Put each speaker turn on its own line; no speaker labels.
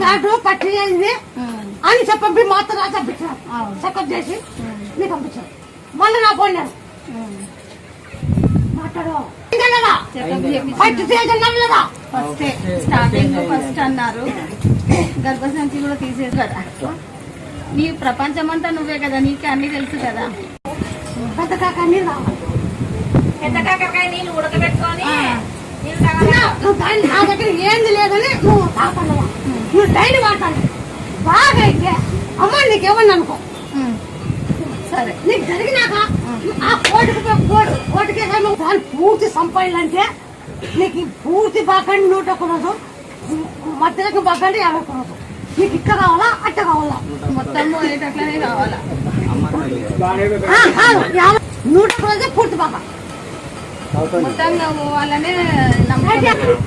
దాంట్లో పట్టింది అని చెప్పి మాత్రం రాజు పంపించారు. చెకప్ చేసి నీకు పంపించారు. మళ్ళీ నా ఫోన్ లేదు మాట్లాడు
ఫస్ట్ అన్నారు గర్భసంచి కూడా తీసేసారు. నీ ప్రపంచం అంతా నువ్వే కదా, నీకే అన్ని తెలుసు కదా.
పెద్ద కాక నీళ్ళు రావాలి,
పెద్ద కాకరకాయ నీళ్ళు ఉడకబెట్టుకొని
నా దగ్గర ఏంది లేదని నువ్వు తాపడవా, నువ్వు డైలీ వాడాలి. బాగా అయితే అమ్మ నీకేమన్నా అనుకో,
సరే
నీకు జరిగినాక ఆ కోటికే నువ్వు దాన్ని పూర్తి సంపాదించాలంటే నీకు పూర్తి బాకండి 100 మధ్యలోకి బాకండి 50. నీకు ఇక్క కావాలా అట్ట కావాలా,
మొత్తం పోయేటట్లనే కావాలా?
100 పూర్తి బాగా
మొత్తంగా పోవాలనే నమ్మకం.